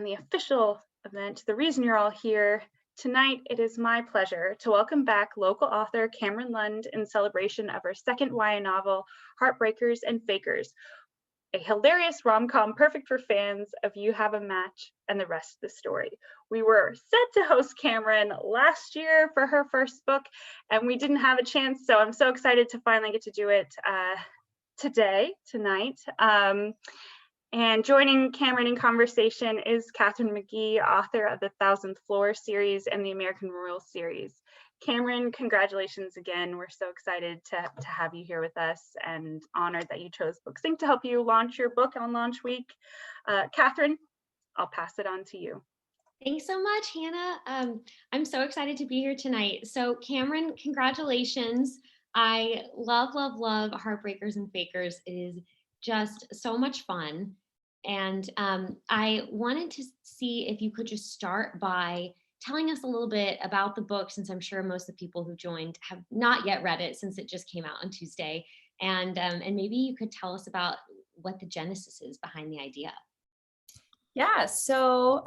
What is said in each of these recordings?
The official event, the reason you're all here tonight, it is my pleasure to welcome back local author Cameron Lund in celebration of her second YA novel, Heartbreakers and Fakers, a hilarious rom-com perfect for fans of You Have a Match and the rest of the story. We were set to host Cameron last year for her first book, and we didn't have a chance, so I'm so excited to finally get to do it tonight. And joining Cameron in conversation is Katharine McGee, author of the Thousandth Floor series and the American Royal series. Cameron, congratulations again. We're so excited to have you here with us and honored that you chose BooksInc to help you launch your book on launch week. Katharine, I'll pass it on to you. Thanks so much, Hannah. I'm so excited to be here tonight. So Cameron, congratulations. I love Heartbreakers and Fakers. It is just so much fun. And I wanted to see if you could just start by telling us a little bit about the book, since I'm sure most of the people who joined have not yet read it since it just came out on Tuesday. And maybe you could tell us about what the genesis is behind the idea. Yeah, so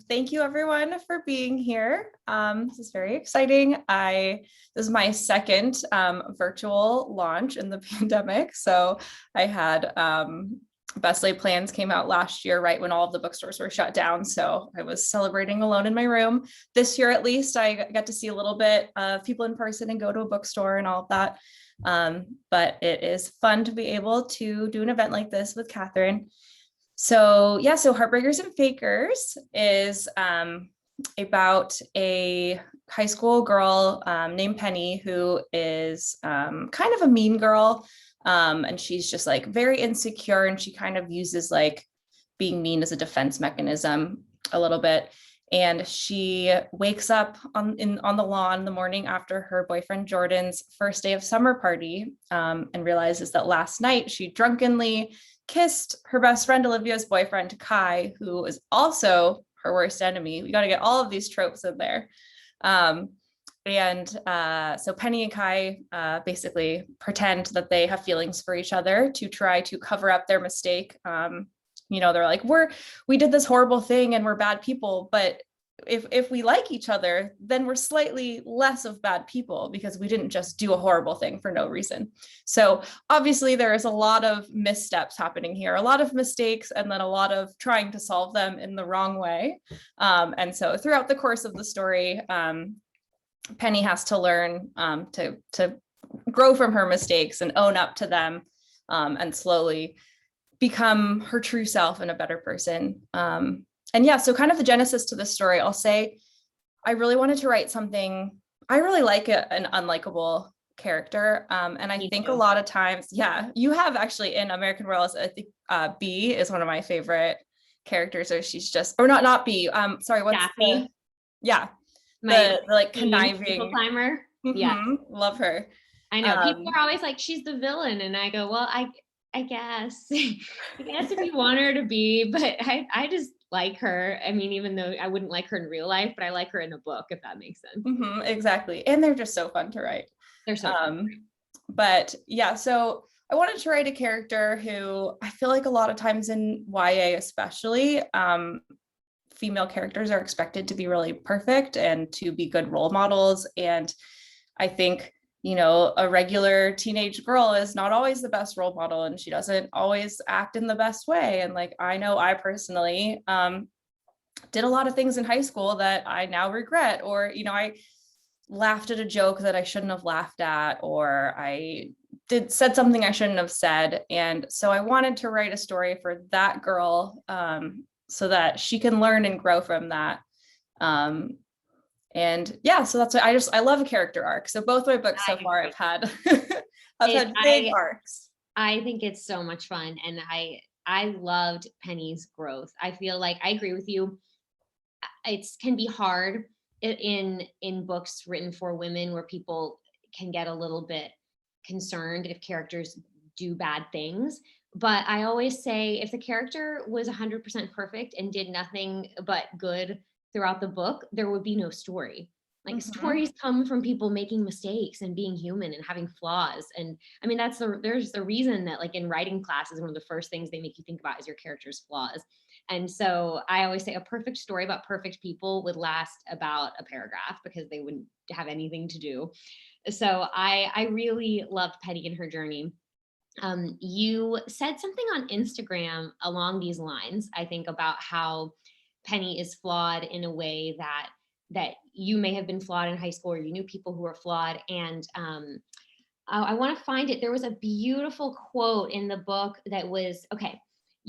thank you everyone for being here. This is very exciting. This is my second virtual launch in the pandemic. So I had Best Laid Plans came out last year, right when all of the bookstores were shut down. So I was celebrating alone in my room. This year, at least, I got to see a little bit of people in person and go to a bookstore and all of that. But it is fun to be able to do an event like this with Katharine. So yeah, so Heartbreakers and Fakers is about a high school girl named Penny who is kind of a mean girl. And she's just like very insecure, and she kind of uses like being mean as a defense mechanism a little bit. And she wakes up on the lawn the morning after her boyfriend Jordan's first day of summer party, and realizes that last night she drunkenly kissed her best friend Olivia's boyfriend Kai, who is also her worst enemy. We got to get all of these tropes in there. So Penny and Kai basically pretend that they have feelings for each other to try to cover up their mistake. They're like, we did this horrible thing and we're bad people, but if we like each other, then we're slightly less of bad people because we didn't just do a horrible thing for no reason. So obviously there is a lot of missteps happening here, a lot of mistakes, and then a lot of trying to solve them in the wrong way. And so throughout the course of the story, Penny has to learn to grow from her mistakes and own up to them, and slowly become her true self and a better person. And yeah, so kind of the genesis to this story, I'll say, I really wanted to write something. I really like an unlikable character. And I think a lot of times, yeah, you have actually in American Royals, I think B is one of my favorite characters, or she's just, or not B. Sorry, what's Daphne? The like conniving climber. Mm-hmm. Yeah, love her. I know people are always like, she's the villain, and I go, well, I guess if you want her to be, but I just like her. I mean, even though I wouldn't like her in real life, but I like her in a book, if that makes sense. Mm-hmm, exactly. And they're just so fun to write. They're so fun. But yeah, so I wanted to write a character who I feel like a lot of times in YA especially, female characters are expected to be really perfect and to be good role models. And I think, a regular teenage girl is not always the best role model, and she doesn't always act in the best way. And like, I know I personally did a lot of things in high school that I now regret, or, I laughed at a joke that I shouldn't have laughed at, or I said something I shouldn't have said. And so I wanted to write a story for that girl, so that she can learn and grow from that. And yeah, so that's why I love a character arc. So both my books so far have had big arcs. I think it's so much fun. And I loved Penny's growth. I feel like I agree with you. It can be hard in books written for women, where people can get a little bit concerned if characters do bad things. But I always say, if the character was 100% perfect and did nothing but good throughout the book, there would be no story. Like, stories come from people making mistakes and being human and having flaws. And I mean, there's the reason that, like, in writing classes, one of the first things they make you think about is your character's flaws. And so I always say a perfect story about perfect people would last about a paragraph because they wouldn't have anything to do. So I really loved Penny and her journey. You said something on Instagram along these lines, I think, about how Penny is flawed in a way that you may have been flawed in high school, or you knew people who were flawed. And I want to find it. There was a beautiful quote in the book that was, okay,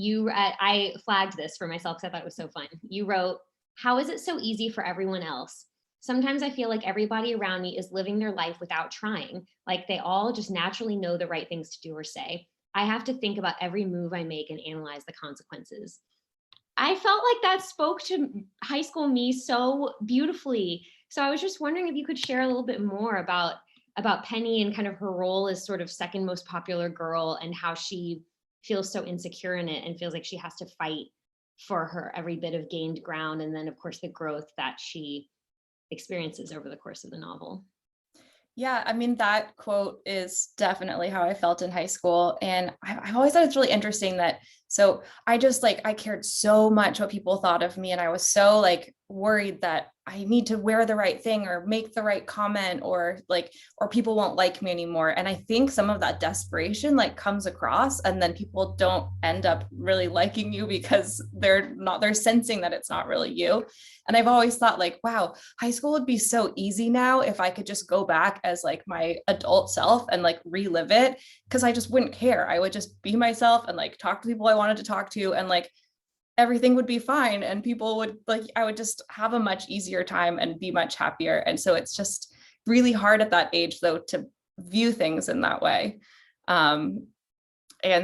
I flagged this for myself because I thought it was so fun. You wrote, "How is it so easy for everyone else? Sometimes I feel like everybody around me is living their life without trying, like they all just naturally know the right things to do or say. I have to think about every move I make and analyze the consequences." I felt like that spoke to high school me so beautifully. So I was just wondering if you could share a little bit more about Penny and kind of her role as sort of second most popular girl, and how she feels so insecure in it and feels like she has to fight for her every bit of gained ground. And then of course the growth that she experiences over the course of the novel. Yeah, I mean, that quote is definitely how I felt in high school. And I've always thought it's really interesting that, so I just like, I cared so much what people thought of me. And I was so like worried that I need to wear the right thing or make the right comment, or people won't like me anymore. And I think some of that desperation like comes across, and then people don't end up really liking you because they're sensing that it's not really you. And I've always thought like, wow, high school would be so easy now if I could just go back as like my adult self and like relive it, because I just wouldn't care. I would just be myself and like talk to people I wanted to talk to, and like everything would be fine, and people would like, I would just have a much easier time and be much happier. And so it's just really hard at that age though to view things in that way. And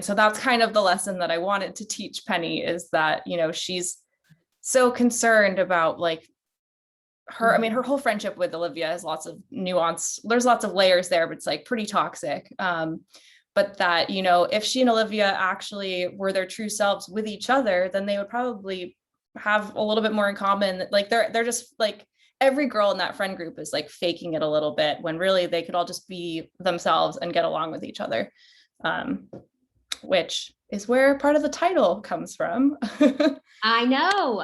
so that's kind of the lesson that I wanted to teach Penny, is that, you know, she's so concerned about like her, I mean, her whole friendship with Olivia has lots of nuance. There's lots of layers there, but it's like pretty toxic. But that, you know, if she and Olivia actually were their true selves with each other, then they would probably have a little bit more in common. Like they're just like, every girl in that friend group is like faking it a little bit, when really they could all just be themselves and get along with each other. Which is where part of the title comes from. I know.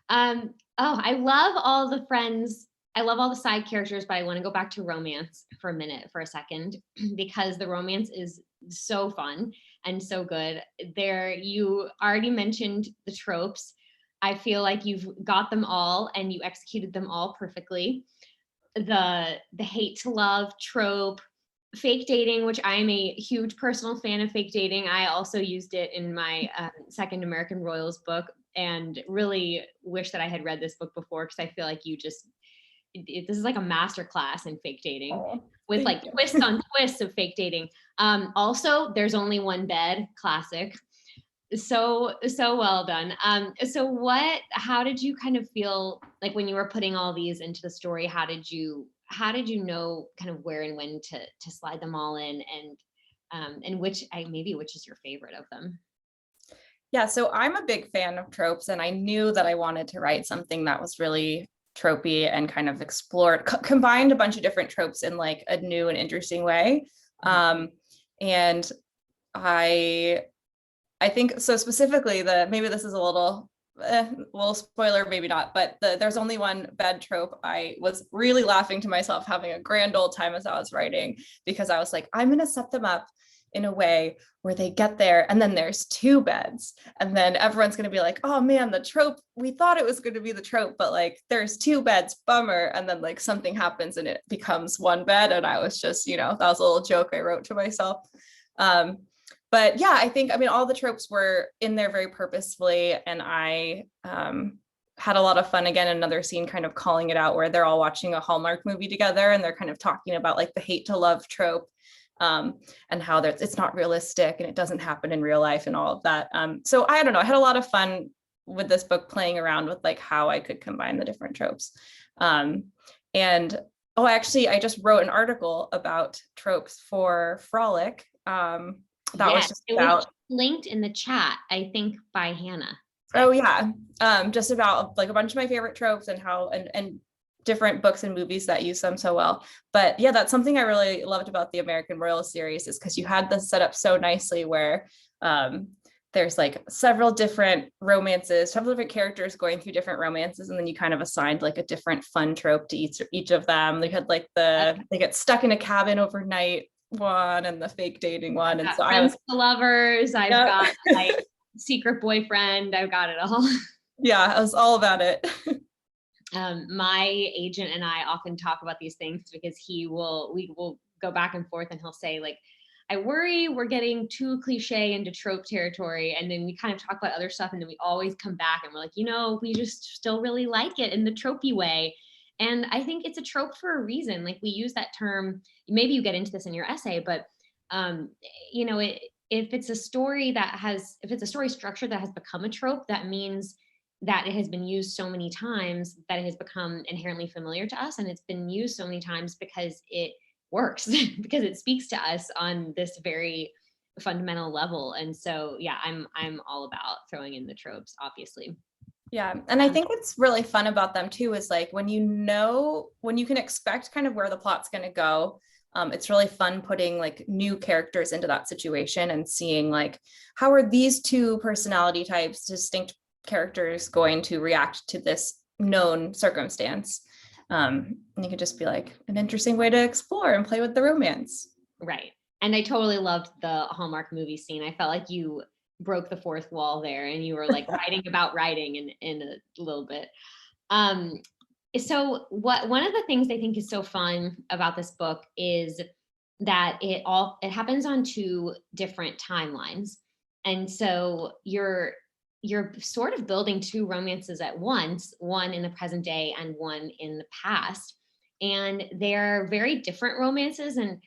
I love all the friends. I love all the side characters, but I want to go back to romance for a second, because the romance is so fun and so good. There, you already mentioned the tropes. I feel like you've got them all and you executed them all perfectly. The hate to love trope, fake dating, which I'm a huge personal fan of fake dating. I also used it in my second American Royals book, and really wish that I had read this book before, because I feel like this is like a master class in fake dating, with like twists on twists of fake dating. Also, there's only one bed, classic. So well done. How did you kind of feel like when you were putting all these into the story? How did you know kind of where and when to slide them all in, and which is your favorite of them? Yeah, so I'm a big fan of tropes, and I knew that I wanted to write something that was really tropey and kind of combined a bunch of different tropes in like a new and interesting way. And I think so, specifically maybe this is a little spoiler, maybe not, but there's only one bed trope. I was really laughing to myself, having a grand old time as I was writing, because I was like, I'm going to set them up in a way where they get there and then there's two beds, and then everyone's going to be like, oh man, the trope, we thought it was going to be the trope, but like there's two beds, bummer. And then like something happens and it becomes one bed. And I was just, you know, that was a little joke I wrote to myself. But yeah, I think, I mean, all the tropes were in there very purposefully, and I had a lot of fun. Again, another scene kind of calling it out, where they're all watching a Hallmark movie together and they're kind of talking about like the hate to love trope, and how it's not realistic and it doesn't happen in real life and all of that. So I don't know, I had a lot of fun with this book, playing around with like how I could combine the different tropes. Actually, I just wrote an article about tropes for Frolic. It was linked in the chat, I think, by Hannah. Oh yeah, just about like a bunch of my favorite tropes and how and different books and movies that use them so well. But yeah, that's something I really loved about the American Royal series, is because you had this set up so nicely where there's like several different romances, several different characters going through different romances, and then you kind of assigned like a different fun trope to each of them. They had like they get stuck in a cabin overnight one and the fake dating one. And so friends to lovers, I've got like secret boyfriend, I've got it all. Yeah, I was all about it. My agent and I often talk about these things because we will go back and forth, and he'll say like, I worry we're getting too cliche into trope territory. And then we kind of talk about other stuff. And then we always come back and we're like, we just still really like it in the tropey way. And I think it's a trope for a reason. Like we use that term, maybe you get into this in your essay, but if it's a story structure that has become a trope, that means that it has been used so many times that it has become inherently familiar to us. And it's been used so many times because it works, because it speaks to us on this very fundamental level. And so, yeah, I'm all about throwing in the tropes, obviously. Yeah. And I think what's really fun about them too, is like, when you can expect kind of where the plot's going to go, it's really fun putting like new characters into that situation and seeing like, how are these two personality types, distinct characters, going to react to this known circumstance. And you could just be like an interesting way to explore and play with the romance. Right. And I totally loved the Hallmark movie scene. I felt like you broke the fourth wall there, and you were like writing about writing in a little bit. So one of the things I think is so fun about this book is that it happens on two different timelines. And so you're sort of building two romances at once, one in the present day and one in the past. And they're very different romances. And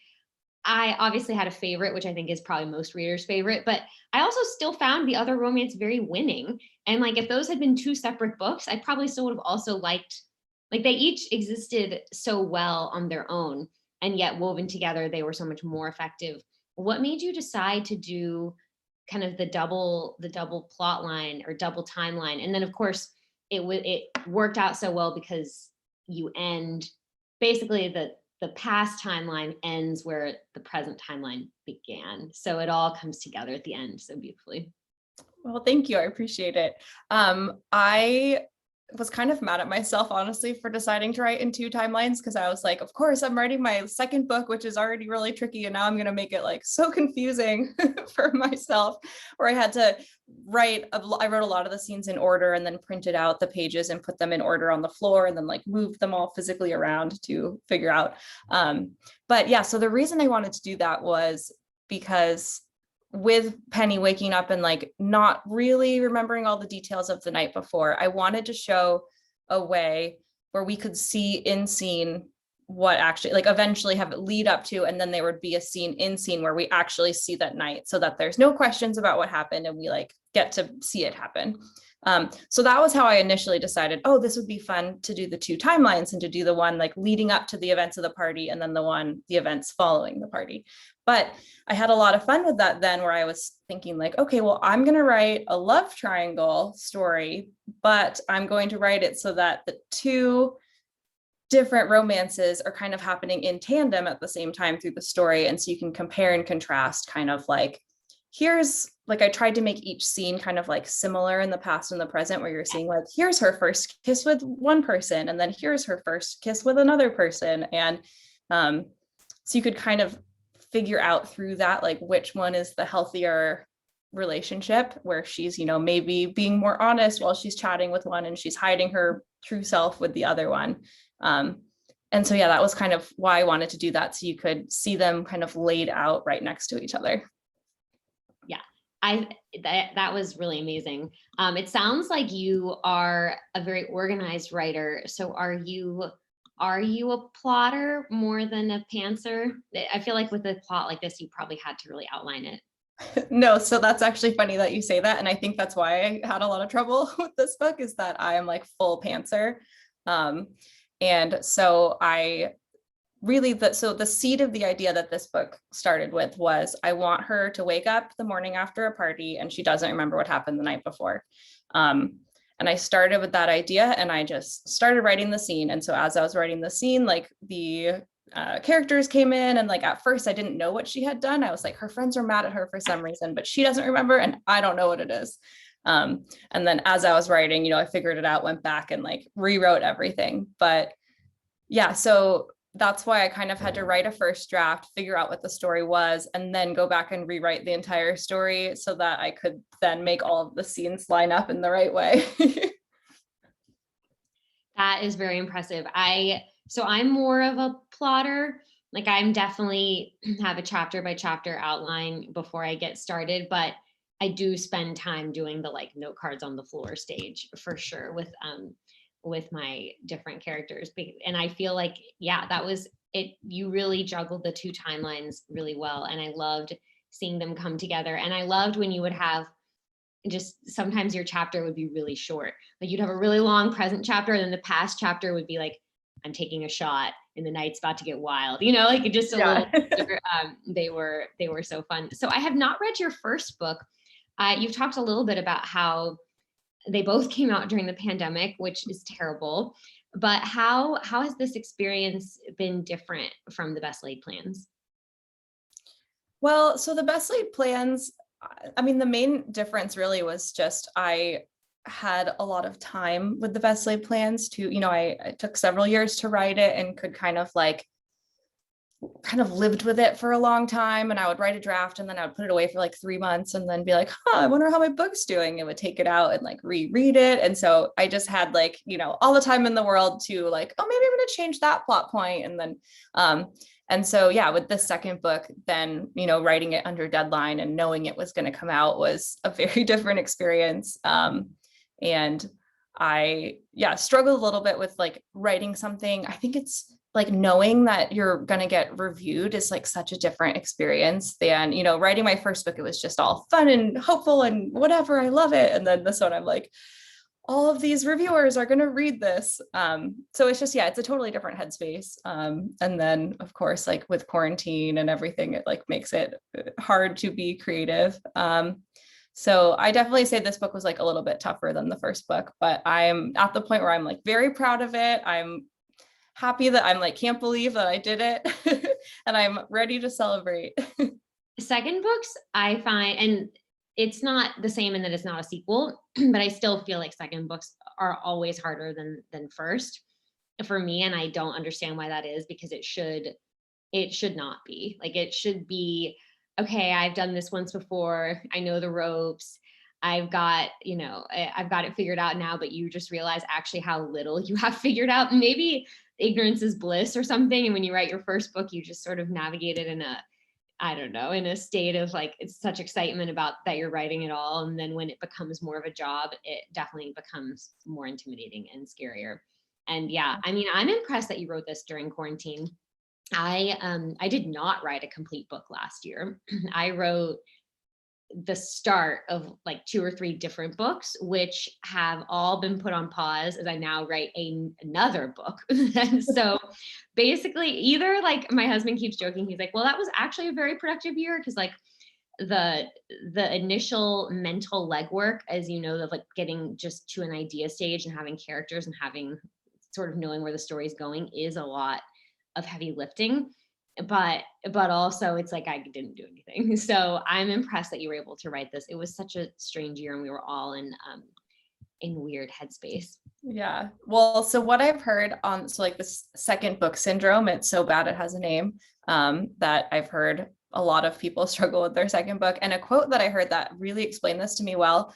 I obviously had a favorite, which I think is probably most readers' favorite, but I also still found the other romance very winning. And like, if those had been two separate books, I probably still would have also liked, like they each existed so well on their own, and yet woven together, they were so much more effective. What made you decide to do kind of the double plot line or double timeline? And then of course it worked out so well because you end basically the past timeline ends where the present timeline began. So it all comes together at the end so beautifully. Well, thank you. I appreciate it. I was kind of mad at myself, honestly, for deciding to write in two timelines, because I was like, of course, I'm writing my second book, which is already really tricky, and now I'm going to make it like so confusing for myself, where I had to I wrote a lot of the scenes in order and then printed out the pages and put them in order on the floor and then like moved them all physically around to figure out. But yeah, so the reason I wanted to do that was because with Penny waking up and like not really remembering all the details of the night before, I wanted to show a way where we could see in scene what actually, like, eventually have it lead up to, and then there would be a scene in scene where we actually see that night, so that there's no questions about what happened and we like get to see it happen. So that was how I initially decided, oh, this would be fun to do the two timelines and to do the one like leading up to the events of the party and then the events following the party. But I had a lot of fun with that then, where I was thinking like, okay, well, I'm going to write a love triangle story, but I'm going to write it so that the two different romances are kind of happening in tandem at the same time through the story. And so you can compare and contrast, kind of like, here's like, I tried to make each scene kind of like similar in the past and the present, where you're seeing like, here's her first kiss with one person, and then here's her first kiss with another person. And so you could kind of figure out through that, like, which one is the healthier relationship, where she's, maybe being more honest while she's chatting with one and she's hiding her true self with the other one. And so, yeah, that was kind of why I wanted to do that. So you could see them kind of laid out right next to each other. Yeah, that was really amazing. It sounds like you are a very organized writer. So are you a plotter more than a pantser? I feel like with a plot like this, you probably had to really outline it. No, so that's actually funny that you say that. And I think that's why I had a lot of trouble with this book, is that I am like full pantser. And so the seed of the idea that this book started with was, I want her to wake up the morning after a party and she doesn't remember what happened the night before. And I started with that idea and I just started writing the scene. And so as I was writing the scene, like the characters came in, and like at first I didn't know what she had done. I was like, her friends are mad at her for some reason, but she doesn't remember, and I don't know what it is. And then as I was writing, I figured it out, went back and like rewrote everything. But yeah, so that's why I kind of had to write a first draft, figure out what the story was, and then go back and rewrite the entire story so that I could then make all of the scenes line up in the right way. That is very impressive. So I'm more of a plotter. Like I'm definitely have a chapter by chapter outline before I get started, but I do spend time doing the like note cards on the floor stage for sure with my different characters. And I feel like, yeah, that was it. You really juggled the two timelines really well. And I loved seeing them come together. And I loved when you would have just sometimes your chapter would be really short. Like you'd have a really long present chapter, and then the past chapter would be like, I'm taking a shot and the night's about to get wild, like just a little, they were so fun. So I have not read your first book. You've talked a little bit about how they both came out during the pandemic, which is terrible, but how has this experience been different from the Best Laid Plans? Well, so the Best Laid Plans, I mean, the main difference really was just I had a lot of time with the Best Laid Plans to, I took several years to write it and could kind of lived with it for a long time. And I would write a draft and then I would put it away for like 3 months and then be like, I wonder how my book's doing. It would take it out and like reread it. And so I just had all the time in the world to maybe I'm going to change that plot point. And then, and so, yeah, with the second book, then, writing it under deadline and knowing it was going to come out was a very different experience. And I, struggled a little bit with writing something. I think it's knowing that you're going to get reviewed is such a different experience than, writing my first book. It was just all fun and hopeful and whatever. I love it. And then this one, I'm like, all of these reviewers are going to read this. So it's just, it's a totally different headspace. And then of course, with quarantine and everything, it makes it hard to be creative. So I definitely say this book was a little bit tougher than the first book, but I'm at the point where I'm very proud of it. I'm happy that I'm can't believe that I did it and I'm ready to celebrate. Second books, I find, and it's not the same in that it's not a sequel, but I still feel like second books are always harder than first for me. And I don't understand why that is, because it should not be. It should be, okay, I've done this once before. I know the ropes. I've got it figured out now, but you just realize actually how little you have figured out. Maybe ignorance is bliss or something. And when you write your first book, you just sort of navigate it in a state of it's such excitement about that you're writing it all. And then when it becomes more of a job, it definitely becomes more intimidating and scarier. And yeah, I mean, I'm impressed that you wrote this during quarantine. I did not write a complete book last year. I wrote the start of 2 or 3 different books, which have all been put on pause as I now write another book. And so basically either my husband keeps joking. He's like, well, that was actually a very productive year. Cause the initial mental legwork, as you know, of getting just to an idea stage and having characters and having sort of knowing where the story is going is a lot of heavy lifting. But also it's I didn't do anything. So I'm impressed that you were able to write this. It was such a strange year and we were all in weird headspace. Yeah. Well, so what I've heard on, this second book syndrome, it's so bad it has a name, that I've heard a lot of people struggle with their second book. And a quote that I heard that really explained this to me well,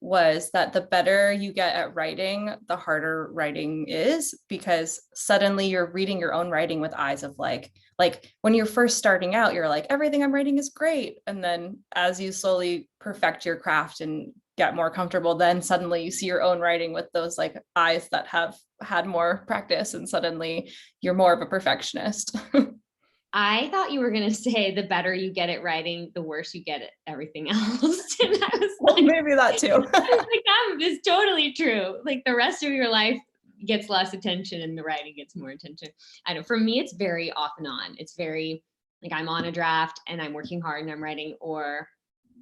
was that the better you get at writing, the harder writing is, because suddenly you're reading your own writing with eyes of when you're first starting out, you're everything I'm writing is great. And then as you slowly perfect your craft and get more comfortable, then suddenly you see your own writing with those eyes that have had more practice, and suddenly you're more of a perfectionist. I thought you were going to say the better you get at writing, the worse you get at everything else. And I was well, maybe that too. That is totally true. The rest of your life gets less attention and the writing gets more attention. I know for me, it's very off and on. It's very I'm on a draft and I'm working hard and I'm writing, or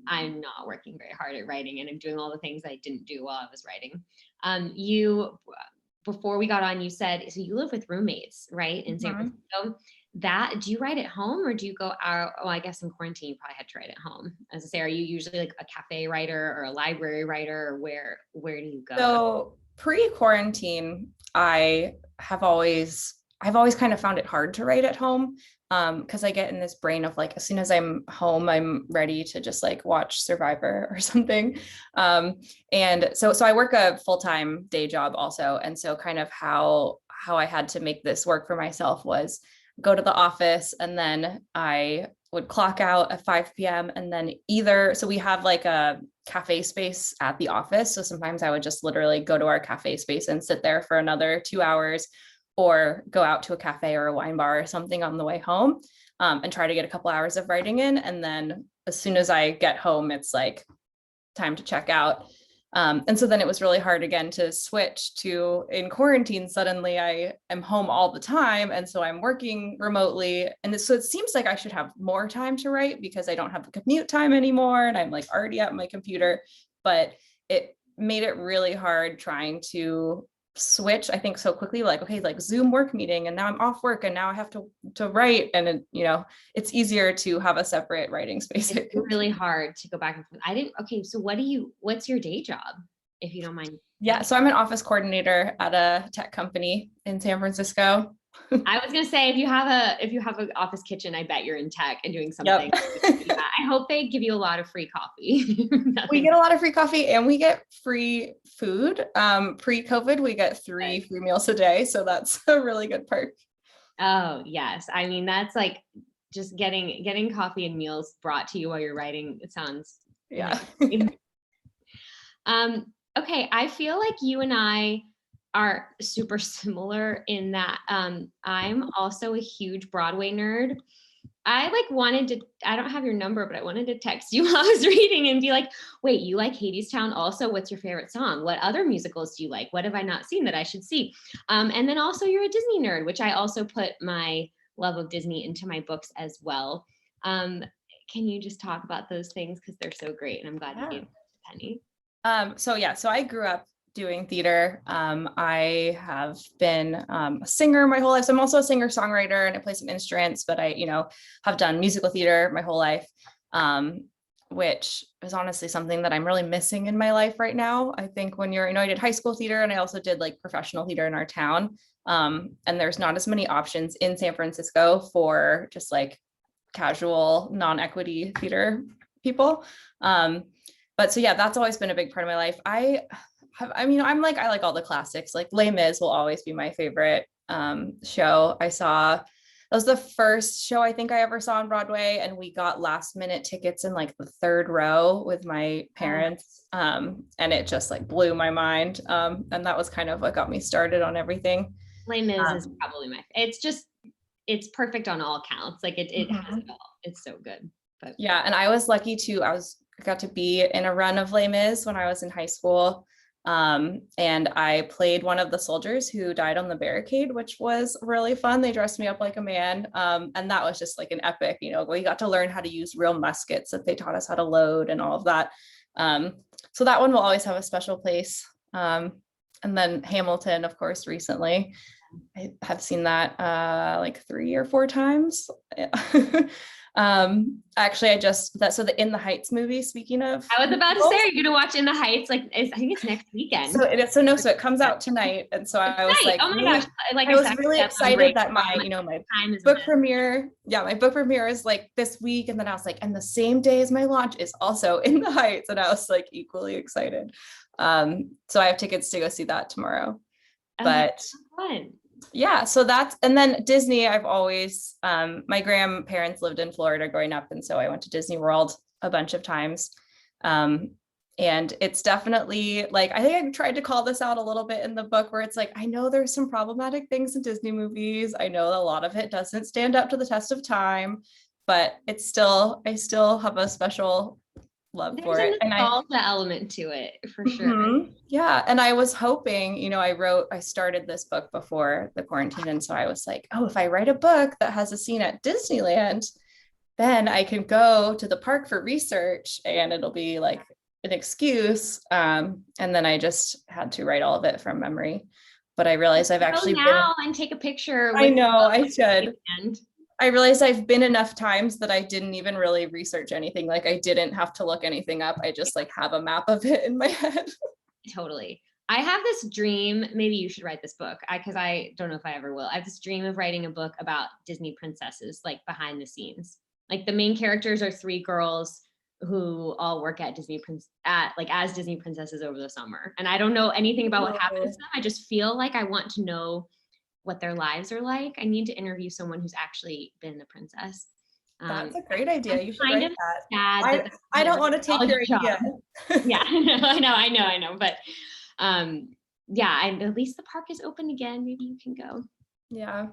I'm not working very hard at writing and I'm doing all the things I didn't do while I was writing. before we got on, you said, so you live with roommates, right? In San Francisco. Do you write at home or do you go out? Oh, I guess in quarantine, you probably had to write at home. As I say, are you usually like a cafe writer or a library writer, or where do you go? So pre-quarantine, I've always kind of found it hard to write at home. Because I get in this brain of like, as soon as I'm home, I'm ready to just like watch Survivor or something. And so I work a full-time day job also. And so kind of how I had to make this work for myself was go to the office, and then I would clock out at 5 p.m. and then so we have like a cafe space at the office. So sometimes I would just literally go to our cafe space and sit there for another 2 hours, or go out to a cafe or a wine bar or something on the way home, and try to get a couple hours of writing in. And then as soon as I get home, it's like time to check out. And so then it was really hard again to switch to, in quarantine, suddenly I am home all the time. And so I'm working remotely. And so it seems like I should have more time to write because I don't have the commute time anymore. And I'm like already at my computer, but it made it really hard trying to switch, I think, so quickly, like, okay, like Zoom work meeting, and now I'm off work and now I have to write. And it, it's easier to have a separate writing space. It's really hard to go back and forth. Okay, so what's your day job, if you don't mind? Yeah, so I'm an office coordinator at a tech company in San Francisco. I was gonna say, if you have an office kitchen, I bet you're in tech and doing something. Yep. I hope they give you a lot of free coffee. We get a lot of free coffee and we get free food. Pre-COVID, we get 3 free meals a day. So that's a really good perk. Oh, yes. I mean, that's like just getting coffee and meals brought to you while you're writing. It sounds. Yeah. Okay. I feel like you and I are super similar in that I'm also a huge Broadway nerd. I don't have your number, but I wanted to text you while I was reading and be like, wait, you like Hadestown also? What's your favorite song? What other musicals do you like? What have I not seen that I should see? And then also you're a Disney nerd, which I also put my love of Disney into my books as well. Can you just talk about those things? Because they're so great. And I'm glad you gave it to Penny. So I grew up doing theater. I have been a singer my whole life. So I'm also a singer-songwriter and I play some instruments, but I, have done musical theater my whole life, which is honestly something that I'm really missing in my life right now. I think when I did high school theater and I also did like professional theater in our town. And there's not as many options in San Francisco for just like casual non-equity theater people. But so yeah, that's always been a big part of my life. I like all the classics. Like Les Mis will always be my favorite show. That was the first show I think I ever saw on Broadway, and we got last minute tickets in like the 3rd row with my parents, and it just like blew my mind. And that was kind of what got me started on everything. Les Mis is probably it's perfect on all counts. Like it has it all. It's so good. But yeah, and I was lucky I got to be in a run of Les Mis when I was in high school. And I played one of the soldiers who died on the barricade, which was really fun. They dressed me up like a man. And that was just like an epic, we got to learn how to use real muskets that they taught us how to load and all of that. So that one will always have a special place. And then Hamilton, of course, recently. I have seen that like 3 or 4 times. Actually, the In the Heights movie, speaking of, I was about to say, are you gonna watch In the Heights? Like, I think it's next weekend. So it comes out tonight, and so I was like, oh my gosh, like I was really excited that my book premiere, my book premiere is like this week, and then I was like, and the same day as my launch is also In the Heights, and I was like equally excited. So I have tickets to go see that tomorrow, but fun. Yeah, so and then Disney, I've always, my grandparents lived in Florida growing up, and so I went to Disney World a bunch of times. And it's definitely like, I think I tried to call this out a little bit in the book, where it's like, I know there's some problematic things in Disney movies. I know a lot of it doesn't stand up to the test of time, but I still have a special love for it. And the element to it for sure. Yeah. And I was hoping, I started this book before the quarantine. And so I was like, oh, if I write a book that has a scene at Disneyland, then I can go to the park for research and it'll be like an excuse. And then I just had to write all of it from memory. but I realized I've Go actually been, now and take a picture. I With know, I should. and I realized I've been enough times that I didn't even really research anything. Like I didn't have to look anything up. I just like have a map of it in my head. Totally. I have this dream, maybe you should write this book, because I don't know if I ever will. I have this dream of writing a book about Disney princesses, like behind the scenes. Like the main characters are three girls who all work at as Disney princesses over the summer. And I don't know anything about what happens to them. I just feel like I want to know what their lives are like. I need to interview someone who's actually been a princess. That's a great idea. You should write that. Sad I don't want to take your idea. Yeah, I know. But yeah, at least the park is open again. Maybe you can go. Yeah.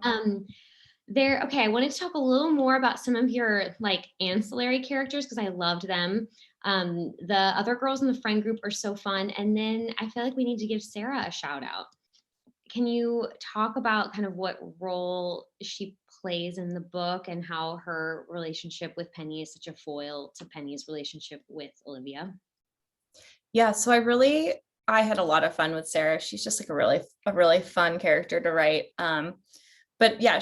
Okay, I wanted to talk a little more about some of your like ancillary characters because I loved them. The other girls in the friend group are so fun. And then I feel like we need to give Sarah a shout out. Can you talk about kind of what role she plays in the book and how her relationship with Penny is such a foil to Penny's relationship with Olivia? Yeah, so I had a lot of fun with Sarah. She's just like a really fun character to write. But yeah,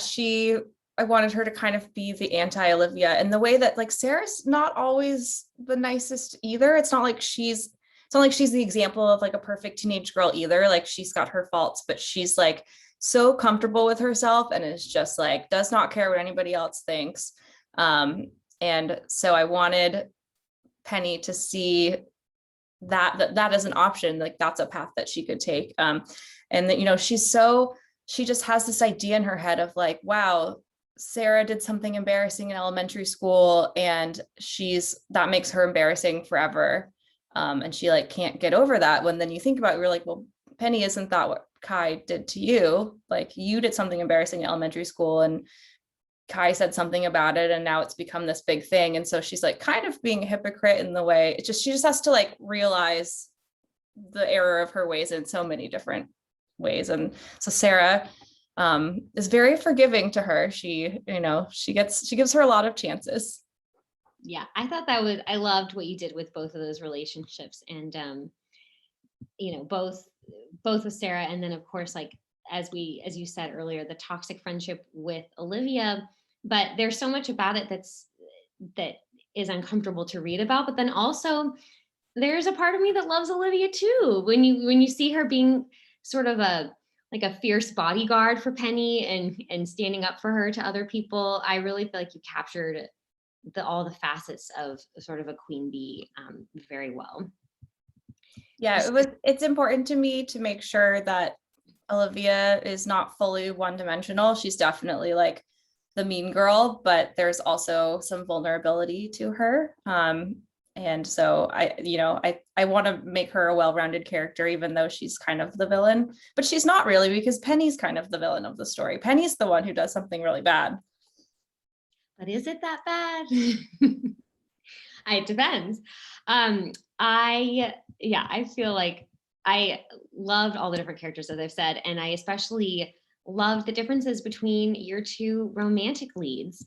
I wanted her to kind of be the anti-Olivia in the way that like Sarah's not always the nicest either. It's not like she's the example of like a perfect teenage girl either. Like she's got her faults, but she's like so comfortable with herself and is just like, does not care what anybody else thinks. And so I wanted Penny to see that as an option, like that's a path that she could take. And that, you know, she just has this idea in her head of like, wow, Sarah did something embarrassing in elementary school and that makes her embarrassing forever. And she like can't get over that. When then you think about it, you're like, well, Penny, isn't that what Kai did to you? Like you did something embarrassing in elementary school and Kai said something about it and now it's become this big thing. And so she's like kind of being a hypocrite in the way she just has to like realize the error of her ways in so many different ways. And so Sarah is very forgiving to her. She gives her a lot of chances. Yeah, I loved what you did with both of those relationships and you know, both with Sarah and then of course like as you said earlier, the toxic friendship with Olivia, but there's so much about it that is uncomfortable to read about, but then also there's a part of me that loves Olivia too. When you see her being sort of a fierce bodyguard for Penny and standing up for her to other people, I really feel like you captured all the facets of sort of a queen bee very well. Yeah, it's important to me to make sure that Olivia is not fully one-dimensional. She's definitely like the mean girl, but there's also some vulnerability to her. And so I want to make her a well-rounded character, even though she's kind of the villain, but she's not really, because Penny's kind of the villain of the story. Penny's the one who does something really bad. But is it that bad? It depends. I feel like I loved all the different characters, as I've said, and I especially loved the differences between your two romantic leads.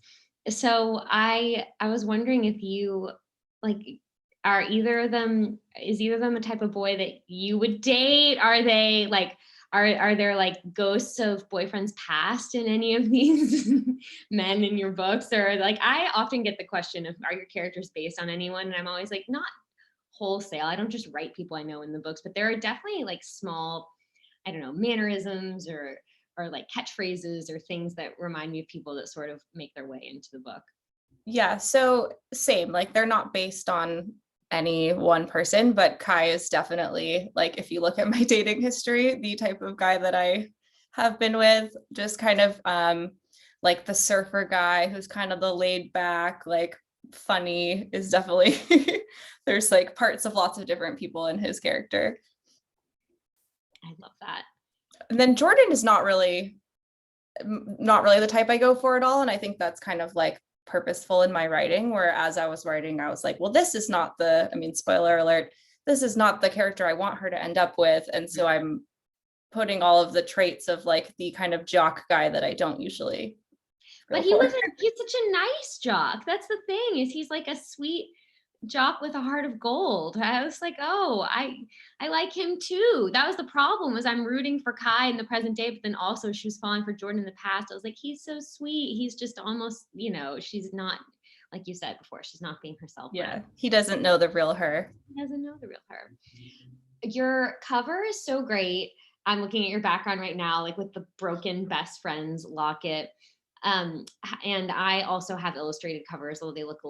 So I was wondering if you like, is either of them a type of boy that you would date? Are they like, are there like ghosts of boyfriends past in any of these men in your books? Or like, I often get the question of, are your characters based on anyone? And I'm always like, not wholesale. I don't just write people I know in the books, but there are definitely like small, I don't know, mannerisms or like catchphrases or things that remind me of people that sort of make their way into the book. Yeah, so same, like they're not based on any one person, but Kai is definitely, like, if you look at my dating history, the type of guy that I have been with, just kind of like the surfer guy who's kind of the laid back, like funny, is definitely there's like parts of lots of different people in his character. I love that. And then Jordan is not really the type I go for at all, and I think that's kind of like purposeful in my writing, where as I was writing I was like, well, this is not spoiler alert, this is not the character I want her to end up with, and so I'm putting all of the traits of like the kind of jock guy that I don't usually but he's such a nice jock. That's the thing, is he's like a sweet, Jock with a heart of gold. I was like, oh, I like him too. That was the problem, was I'm rooting for Kai in the present day, but then also she was falling for Jordan in the past. I was like, he's so sweet. He's just almost, she's not, like you said before, she's not being herself. Yeah, he doesn't know the real her. He doesn't know the real her. Your cover is so great. I'm looking at your background right now, like with the broken best friends locket. And I also have illustrated covers, although they look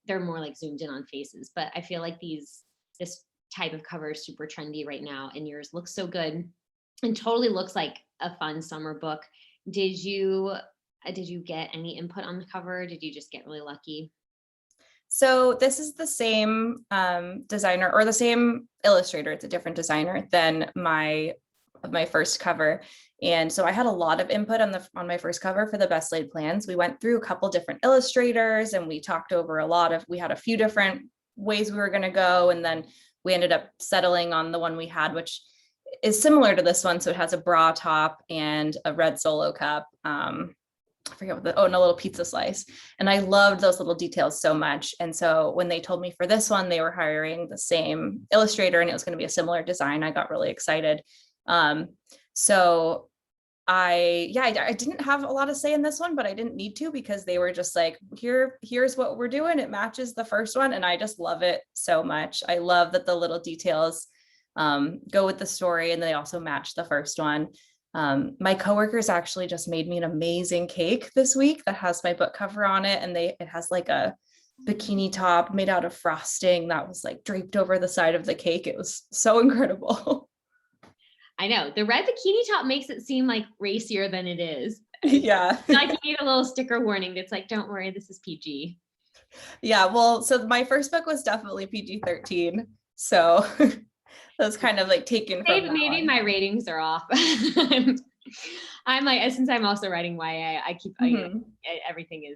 they're more like zoomed in on faces, but I feel like this type of cover is super trendy right now, and yours looks so good and totally looks like a fun summer book. Did you get any input on the cover? Did you just get really lucky? So this is the same designer, or the same illustrator. It's a different designer than my first cover. And so I had a lot of input on my first cover for the Best Laid Plans. We went through a couple different illustrators, and we talked over we had a few different ways we were going to go. And then we ended up settling on the one we had, which is similar to this one. So it has a bra top and a red Solo cup. I forget and a little pizza slice. And I loved those little details so much. And so when they told me for this one, they were hiring the same illustrator and it was going to be a similar design, I got really excited. So I didn't have a lot of say in this one, but I didn't need to, because they were just like, here's what we're doing. It matches the first one. And I just love it so much. I love that the little details go with the story, and they also match the first one. My coworkers actually just made me an amazing cake this week that has my book cover on it. And it has like a bikini top made out of frosting that was like draped over the side of the cake. It was so incredible. I know, the red bikini top makes it seem like racier than it is. Yeah. Like you need a little sticker warning that's like, don't worry, this is PG. Yeah, well, so my first book was definitely PG-13. So that's kind of like taken from maybe my ratings are off. I'm like, since I'm also writing YA, I keep everything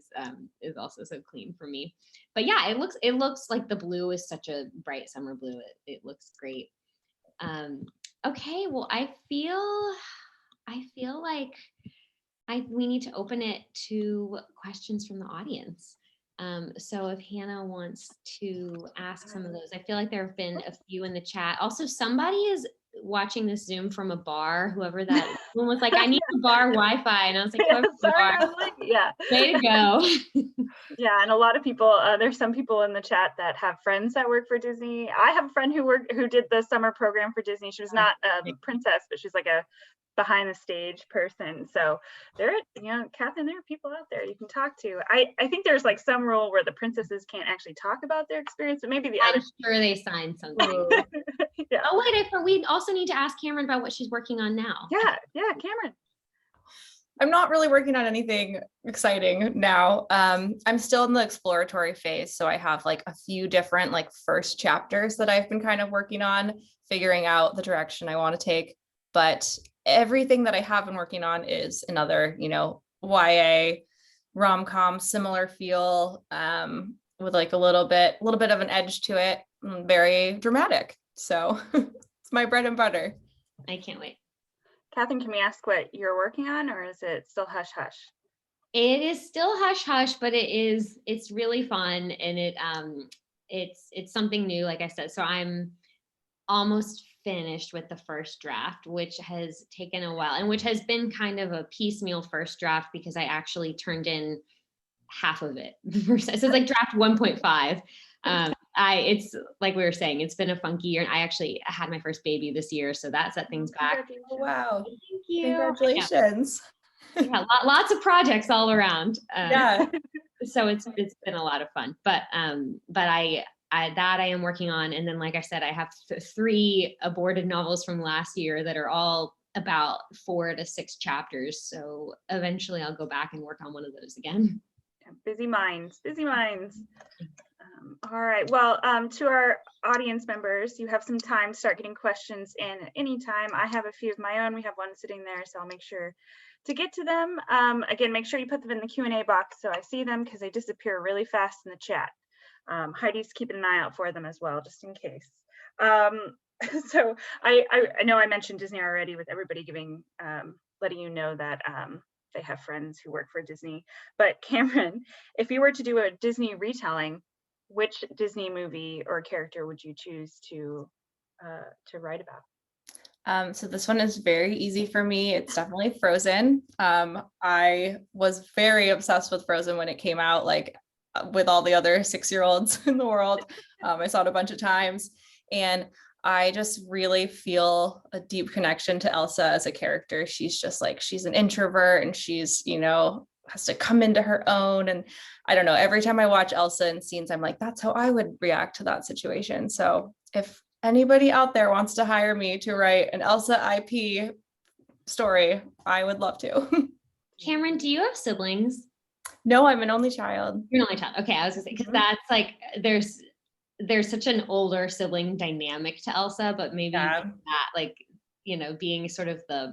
is also so clean for me. But yeah, it looks like the blue is such a bright summer blue. It looks great. Okay, well, I feel like we need to open it to questions from the audience. So if Hannah wants to ask some of those, I feel like there have been a few in the chat. Also, somebody is watching this Zoom from a bar, whoever that one was, like, I need the bar Wi-Fi. And I was like, yeah. Way to go. Yeah, and a lot of people, there's some people in the chat that have friends that work for Disney. I have a friend who did the summer program for Disney. She was not a princess, but she's like a behind the stage person. So Catherine, there are people out there you can talk to. I think there's like some rule where the princesses can't actually talk about their experience, but maybe I'm sure they signed something. Yeah. Oh wait, we also need to ask Cameron about what she's working on now. Yeah, Cameron. I'm not really working on anything exciting now. I'm still in the exploratory phase. So I have like a few different like first chapters that I've been kind of working on, figuring out the direction I want to take. But everything that I have been working on is another, YA rom-com, similar feel, with like a little bit of an edge to it, very dramatic. So it's my bread and butter. I can't wait. Catherine, can we ask what you're working on, or is it still hush hush? It is still hush hush, but it's really fun, and it's something new, like I said. So I'm almost finished with the first draft, which has taken a while, and which has been kind of a piecemeal first draft because I actually turned in half of it. So it's like draft 1.5. It's like we were saying, it's been a funky year, and I actually had my first baby this year, so that set things back. Oh, wow. Thank you. Congratulations. Yeah, lots of projects all around. Yeah. So it's been a lot of fun, but I am working on, and then like I said, I have 3 aborted novels from last year that are all about 4 to 6 chapters. So eventually I'll go back and work on one of those again. Busy minds. All right, well, to our audience members, you have some time to start getting questions in at any time. I have a few of my own. We have one sitting there, so I'll make sure to get to them. Again, make sure you put them in the Q&A box so I see them, because they disappear really fast in the chat. Heidi's keeping an eye out for them as well, just in case. So I know I mentioned Disney already, with everybody letting you know that they have friends who work for Disney. But Cameron, if you were to do a Disney retelling, which Disney movie or character would you choose to write about? So this one is very easy for me. It's definitely Frozen. I was very obsessed with Frozen when it came out, like with all the other 6-year-olds in the world. I saw it a bunch of times, and I just really feel a deep connection to Elsa as a character. She's just like, she's an introvert, and she's, has to come into her own. And I don't know, every time I watch Elsa in scenes, I'm like, that's how I would react to that situation. So if anybody out there wants to hire me to write an Elsa IP story, I would love to. Cameron, do you have siblings? No, I'm an only child. You're an only child. Okay, I was gonna say, because that's like, there's such an older sibling dynamic to Elsa, but maybe that, like, being sort of the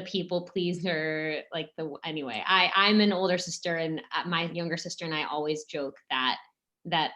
people pleaser, like anyway, I'm an older sister, and my younger sister and I always joke that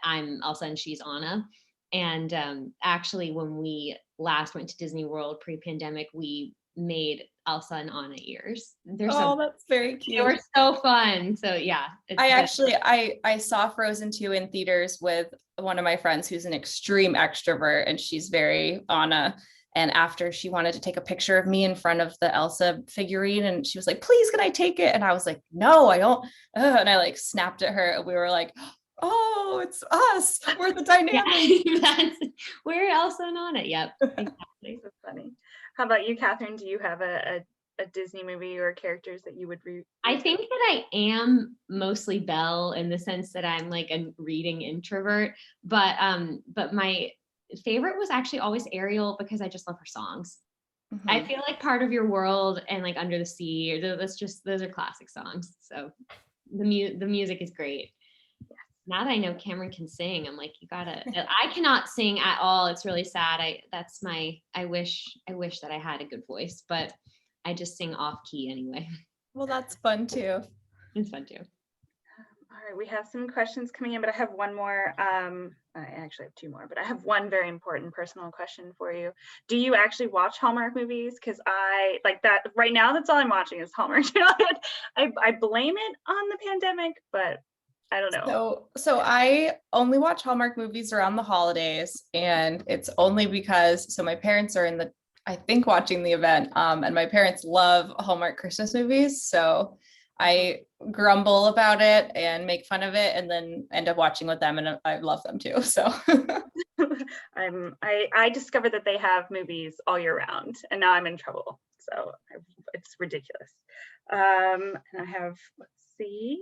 I'm Elsa and she's Anna. And actually, when we last went to Disney World pre-pandemic, we made Elsa and Anna ears. That's very cute. They were so fun. So yeah. I saw Frozen 2 in theaters with one of my friends who's an extreme extrovert, and she's very Anna. And after, she wanted to take a picture of me in front of the Elsa figurine, and she was like, please, can I take it? And I was like, no, I don't. And I like snapped at her, and we were like, oh, it's us. We're the dynamic. Yeah, we're Elsa and Anna. Yep. Exactly. That's funny. How about you, Catherine? Do you have a Disney movie or characters that you would read? I think that I am mostly Belle, in the sense that I'm like a reading introvert, but my favorite was actually always Ariel, because I just love her songs. Mm-hmm. I feel like Part of Your World and like Under the Sea, those are classic songs. So the music is great. Now that I know Cameron can sing, I'm like, I cannot sing at all. It's really sad. I wish that I had a good voice, but I just sing off key anyway. Well, that's fun too. It's fun too. All right, we have some questions coming in, but I have one more. I actually have 2 more, but I have one very important personal question for you. Do you actually watch Hallmark movies? Because I like that right now. That's all I'm watching is Hallmark. I blame it on the pandemic, but I don't know. So I only watch Hallmark movies around the holidays, and it's only because, my parents are watching the event, and my parents love Hallmark Christmas movies. So I grumble about it and make fun of it, and then end up watching with them, and I love them too. So I discovered that they have movies all year round, and now I'm in trouble. So it's ridiculous. And I have, let's see.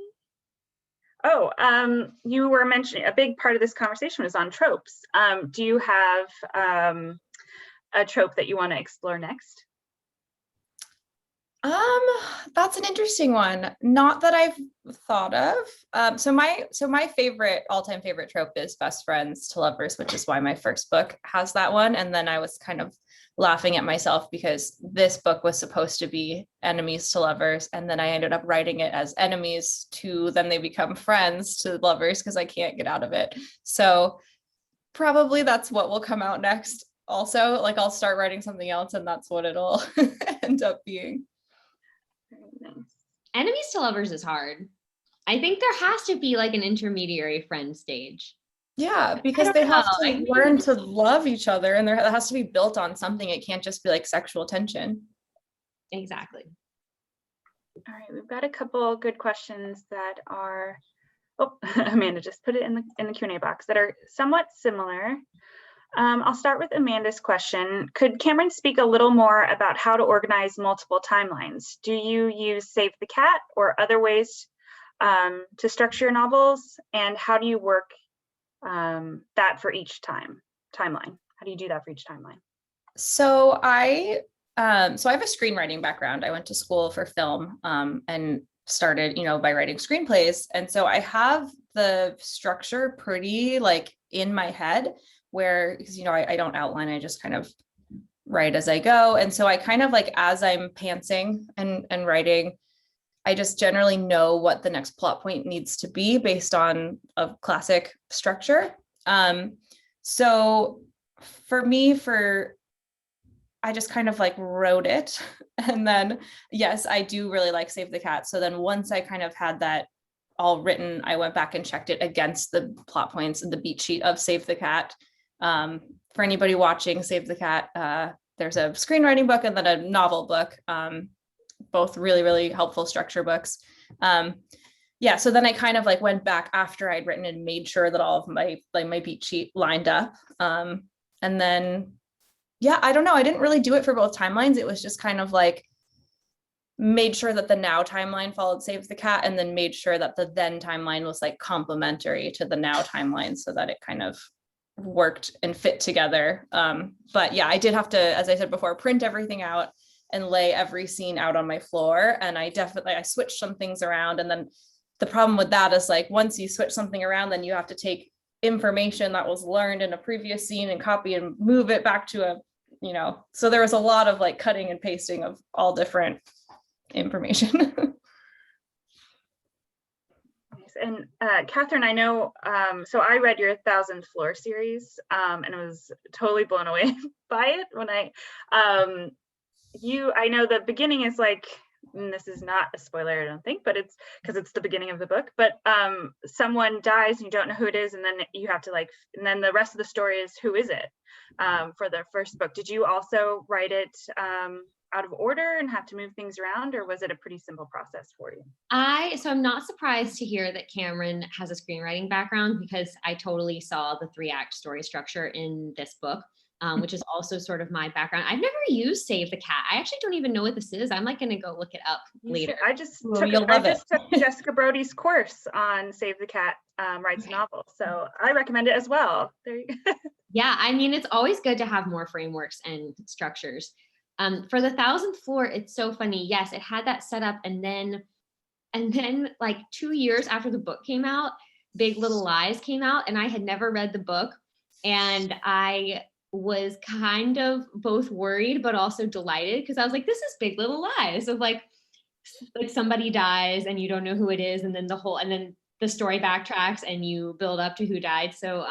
You were mentioning a big part of this conversation was on tropes. Do you have a trope that you want to explore next? That's an interesting one. Not that I've thought of. So my all-time favorite trope is best friends to lovers, which is why my first book has that one. And then I was kind of laughing at myself because this book was supposed to be enemies to lovers, and then I ended up writing it as enemies to, then they become friends to lovers, because I can't get out of it. So probably that's what will come out next. Also, like, I'll start writing something else, and that's what it'll end up being. Enemies to lovers is hard. I think there has to be like an intermediary friend stage. Yeah, because they have to learn to love each other, and that has to be built on something. It can't just be like sexual tension. Exactly. All right, we've got a couple good questions that are, Amanda just put it in the Q&A box, that are somewhat similar. I'll start with Amanda's question. Could Cameron speak a little more about how to organize multiple timelines? Do you use Save the Cat or other ways to structure your novels? And how do you work that for each timeline? How do you do that for each timeline? So I have a screenwriting background. I went to school for film and started, by writing screenplays. And so I have the structure pretty like in my head, where, because, I don't outline, I just kind of write as I go. And so I kind of like, as I'm pantsing and writing, I just generally know what the next plot point needs to be based on a classic structure. So for me, I just kind of like wrote it. And then, yes, I do really like Save the Cat. So then once I kind of had that all written, I went back and checked it against the plot points in the beat sheet of Save the Cat. For anybody watching Save the Cat, there's a screenwriting book and then a novel book, both really, really helpful structure books. Yeah, so then I kind of like went back after I'd written and made sure that all of my beat sheet lined up. And then, yeah, I don't know, I didn't really do it for both timelines. It was just kind of like made sure that the now timeline followed Save the Cat, and then made sure that the then timeline was like complementary to the now timeline so that it kind of worked and fit together. But yeah, I did have to, as I said before, print everything out and lay every scene out on my floor. And I switched some things around. And then the problem with that is like, once you switch something around, then you have to take information that was learned in a previous scene and copy and move it back to so there was a lot of like cutting and pasting of all different information. And Catherine, I know, so I read your 1,000th Floor series, and I was totally blown away by it when I know the beginning is like, and this is not a spoiler, I don't think, but it's because it's the beginning of the book, but someone dies and you don't know who it is, and then you have to and then the rest of the story is who is it, for the first book. Did you also write it out of order and have to move things around, or was it a pretty simple process for you? So I'm not surprised to hear that Cameron has a screenwriting background, because I totally saw the 3-act story structure in this book, which is also sort of my background. I've never used Save the Cat. I actually don't even know what this is. I'm like going to go look it up later. I just took Jessica Brody's course on Save the Cat writes a novel, so I recommend it as well. There you go. Yeah, I mean, it's always good to have more frameworks and structures. For the 1,000th Floor, it's so funny. Yes, it had that set up, and then like 2 years after the book came out, Big Little Lies came out, and I had never read the book, and I was kind of both worried but also delighted, because I was like, this is Big Little Lies of like somebody dies and you don't know who it is, and then the story backtracks and you build up to who died. So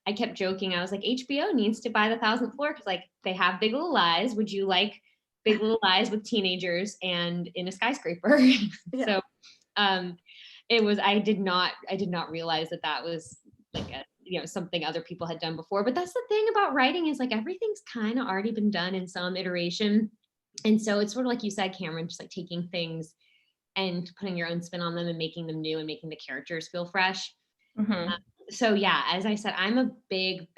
I kept joking. I was like, HBO needs to buy the 1,000th Floor, because like they have Big Little Lies. Would you like Big Little Lies with teenagers and in a skyscraper? Yeah. So I did not realize that was like something other people had done before. But that's the thing about writing, is like everything's kind of already been done in some iteration. And so it's sort of like you said, Cameron, just like taking things and putting your own spin on them and making them new and making the characters feel fresh. Mm-hmm. So yeah, as I said, I'm a big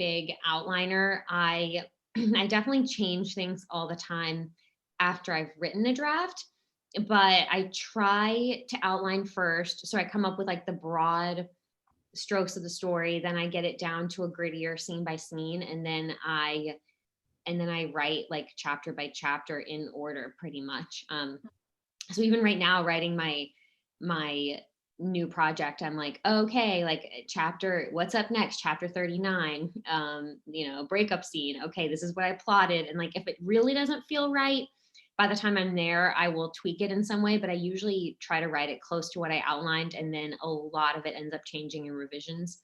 outliner. I definitely change things all the time after I've written a draft, but I try to outline first. So I come up with like the broad strokes of the story, then I get it down to a grittier scene by scene, and then I write like chapter by chapter in order, pretty much. So even right now, writing my new project, I'm like, okay, like what's up next? Chapter 39, breakup scene. Okay, this is what I plotted. And like, if it really doesn't feel right, by the time I'm there, I will tweak it in some way, but I usually try to write it close to what I outlined. And then a lot of it ends up changing in revisions,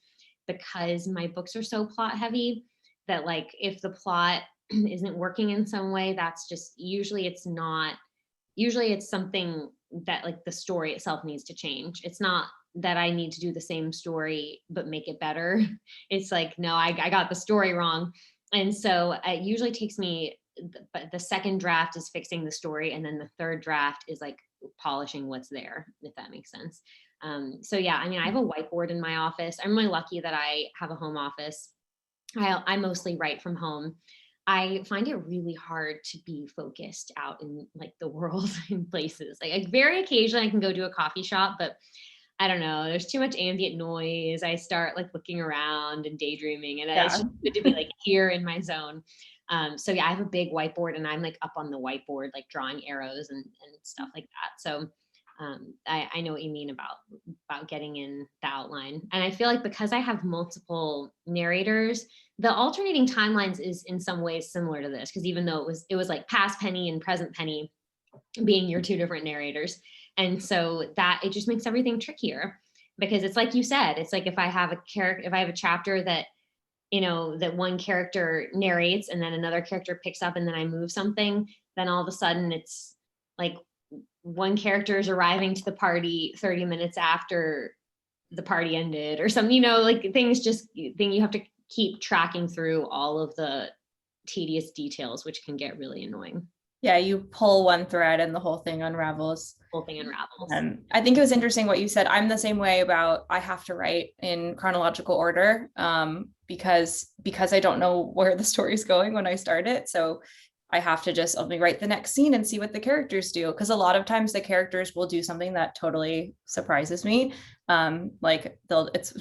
because my books are so plot heavy that like, if the plot isn't working in some way, that's just, usually it's something that like the story itself needs to change. It's not that I need to do the same story but make it better. It's like, no, I got the story wrong. And so it usually takes me, the second draft is fixing the story, and then the third draft is like polishing what's there, if that makes sense. So yeah, I mean, I have a whiteboard in my office. I'm really lucky that I have a home office. I mostly write from home. I find it really hard to be focused out in like the world and places. Like very occasionally I can go to a coffee shop, but I don't know, there's too much ambient noise. I start like looking around and daydreaming, and it's just good to be like here in my zone. So yeah, I have a big whiteboard, and I'm like up on the whiteboard, like drawing arrows and stuff like that. So I know what you mean about getting in the outline. And I feel like because I have multiple narrators, the alternating timelines is in some ways similar to this, because even though it was like past Penny and present Penny being your two different narrators. And so that it just makes everything trickier, because it's like you said, it's like if I have a chapter that, that one character narrates and then another character picks up and then I move something, then all of a sudden it's like, one character is arriving to the party 30 minutes after the party ended or something, like things then you have to keep tracking through all of the tedious details, which can get really annoying. Yeah, you pull one thread and the whole thing unravels. I think it was interesting what you said. I'm the same way about, I have to write in chronological order because I don't know where the story's going when I start it. So I have to just only write the next scene and see what the characters do. Because a lot of times the characters will do something that totally surprises me. Like it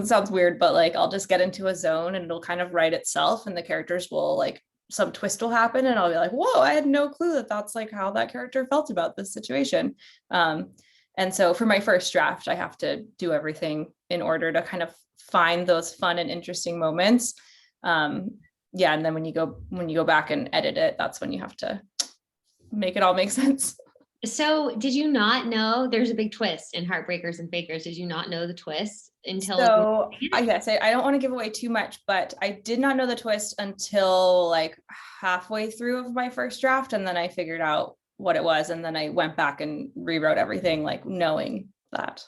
sounds weird, but like I'll just get into a zone and it'll kind of write itself, and the characters will like, some twist will happen and I'll be like, whoa, I had no clue that that's like how that character felt about this situation. And so for my first draft, I have to do everything in order to kind of find those fun and interesting moments. Yeah. And then when you go back and edit it, that's when you have to make it all make sense. So did you not know there's a big twist in Heartbreakers and Fakers? Did you not know the twist until? So I guess I don't want to give away too much, but I did not know the twist until like halfway through of my first draft. And then I figured out what it was. And then I went back and rewrote everything, like knowing that.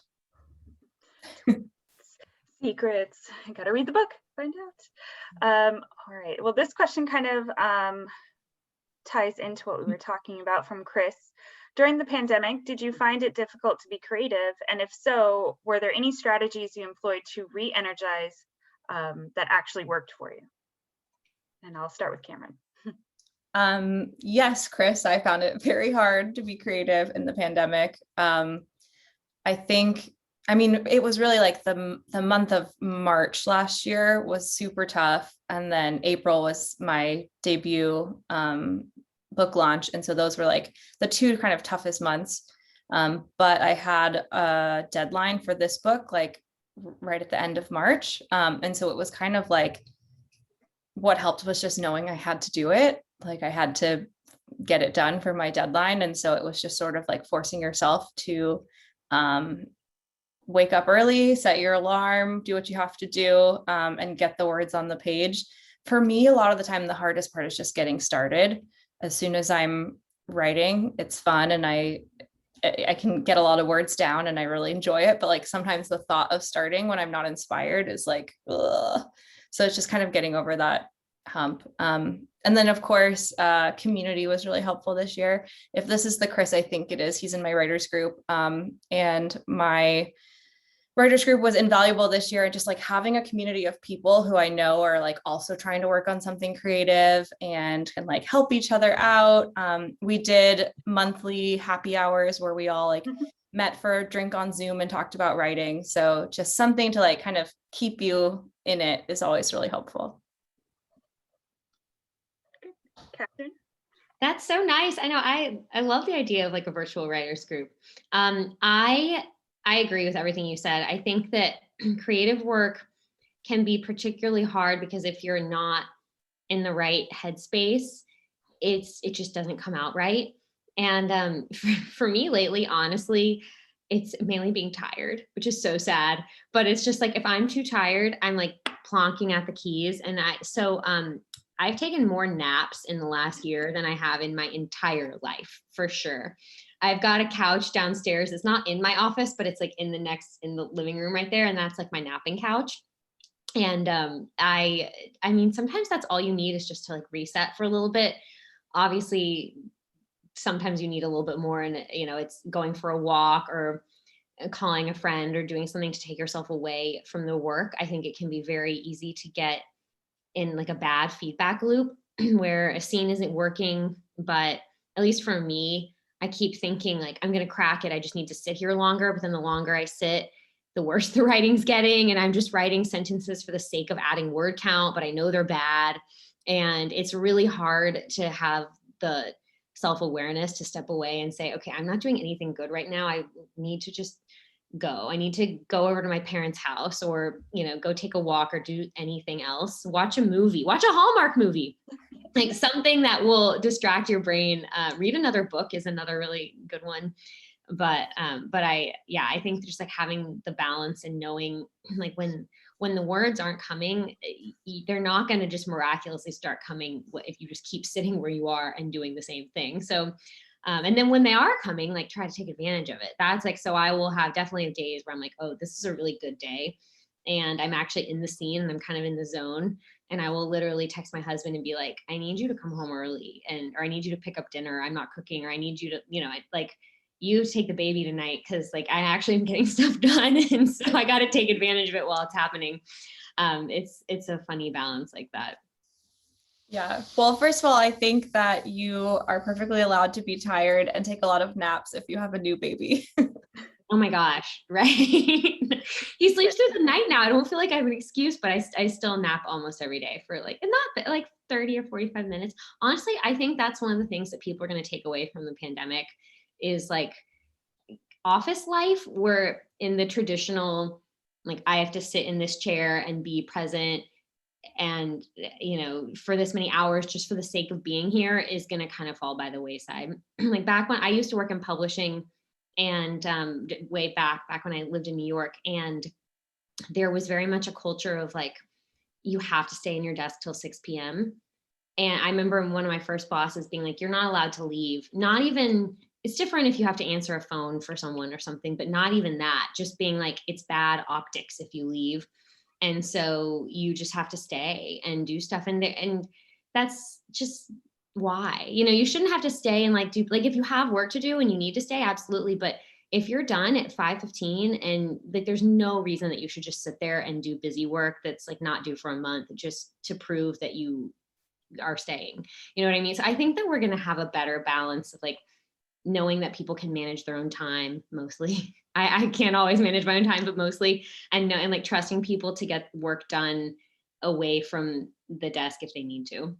Secrets. I got to read the book, find out. All right. Well, this question kind of ties into what we were talking about from Chris. During the pandemic, did you find it difficult to be creative? And if so, were there any strategies you employed to re-energize that actually worked for you? And I'll start with Cameron. Yes, Chris, I found it very hard to be creative in the pandemic. It was really like the month of March last year was super tough. And then April was my debut book launch. And so those were like the two kind of toughest months. But I had a deadline for this book, like right at the end of March. And so it was kind of like, what helped was just knowing I had to do it. Like I had to get it done for my deadline. And so it was just sort of like forcing yourself to wake up early, set your alarm, do what you have to do, and get the words on the page. For me, a lot of the time, the hardest part is just getting started. As soon as I'm writing, it's fun and I can get a lot of words down and I really enjoy it. But like sometimes the thought of starting when I'm not inspired is like, ugh. So it's just kind of getting over that hump. And then of course, community was really helpful this year. If this is the Chris I think it is, he's in my writers group. And my writers group was invaluable this year. And just like having a community of people who I know are like also trying to work on something creative and can like help each other out. We did monthly happy hours where we all like met for a drink on Zoom and talked about writing. So just something to like kind of keep you in it is always really helpful. Catherine? That's so nice. I know I love the idea of like a virtual writers group. I agree with everything you said. I think that creative work can be particularly hard because if you're not in the right headspace, it just doesn't come out right. And for me lately, honestly, it's mainly being tired, which is so sad. But it's just like if I'm too tired, I'm like plonking at the keys. And I've taken more naps in the last year than I have in my entire life, for sure. I've got a couch downstairs. It's not in my office, but it's like in the living room right there. And that's like my napping couch. And I mean, sometimes that's all you need is just to like reset for a little bit. Obviously, sometimes you need a little bit more, and it's going for a walk or calling a friend or doing something to take yourself away from the work. I think it can be very easy to get in like a bad feedback loop where a scene isn't working, but at least for me, I keep thinking like, I'm going to crack it. I just need to sit here longer. But then the longer I sit, the worse the writing's getting. And I'm just writing sentences for the sake of adding word count, but I know they're bad. And it's really hard to have the self-awareness to step away and say, okay, I'm not doing anything good right now. I need to just go. I need to go over to my parents' house or, go take a walk or do anything else. Watch a movie, watch a Hallmark movie. Like something that will distract your brain. Read another book is another really good one. But I think just like having the balance and knowing like when the words aren't coming, they're not going to just miraculously start coming if you just keep sitting where you are and doing the same thing. So And then when they are coming, like try to take advantage of it. That's like, so I will have definitely days where I'm like, oh, this is a really good day. And I'm actually in the scene and I'm kind of in the zone. And I will literally text my husband and be like, I need you to come home early, or I need you to pick up dinner. I'm not cooking, or I need you to, like you take the baby tonight. Cause like I actually am getting stuff done. And so I got to take advantage of it while it's happening. It's a funny balance like that. Yeah. Well, first of all, I think that you are perfectly allowed to be tired and take a lot of naps if you have a new baby. Oh my gosh, right? He sleeps through the night now. I don't feel like I have an excuse, but I still nap almost every day for like, not like 30 or 45 minutes. Honestly, I think that's one of the things that people are going to take away from the pandemic is like office life, where in the traditional, like I have to sit in this chair and be present and for this many hours just for the sake of being here is going to kind of fall by the wayside. Like back when I used to work in publishing and way back when I lived in New York, and there was very much a culture of like, you have to stay in your desk till 6 p.m. And I remember one of my first bosses being like, you're not allowed to leave. Not even, it's different if you have to answer a phone for someone or something, but not even that, just being like, it's bad optics if you leave. And so you just have to stay and do stuff in there. And that's just why, you shouldn't have to stay and like do, like if you have work to do and you need to stay, absolutely. But if you're done at 5:15 and like, there's no reason that you should just sit there and do busy work that's like not due for a month just to prove that you are staying. You know what I mean? So I think that we're going to have a better balance of like knowing that people can manage their own time mostly. I can't always manage my own time, but mostly, and like trusting people to get work done away from the desk if they need to.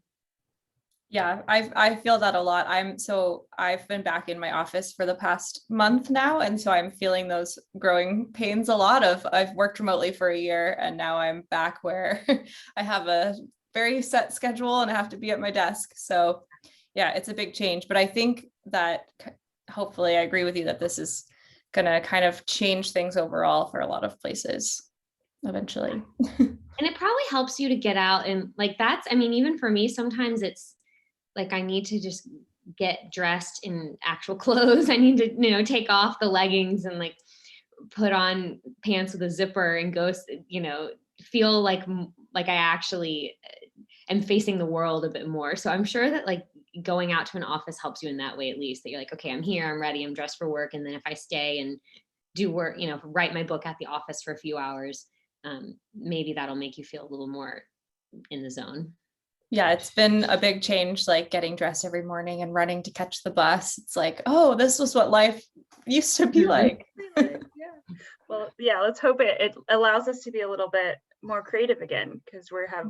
Yeah, I feel that a lot. I've been back in my office for the past month now. And so I'm feeling those growing pains a lot of, I've worked remotely for a year and now I'm back where I have a very set schedule and I have to be at my desk. So yeah, it's a big change, but I think that hopefully I agree with you that this is going to kind of change things overall for a lot of places eventually. And it probably helps you to get out and like, even for me, sometimes it's like, I need to just get dressed in actual clothes. I need to, take off the leggings and like put on pants with a zipper and go, feel like I actually am facing the world a bit more. So I'm sure that like going out to an office helps you in that way, at least that you're like, okay, I'm here, I'm ready, I'm dressed for work. And then if I stay and do work, write my book at the office for a few hours, maybe that'll make you feel a little more in the zone. Yeah, it's been a big change, like getting dressed every morning and running to catch the bus. It's like, oh, this was what life used to be like. Yeah. Well, yeah, let's hope it allows us to be a little bit more creative again, because we have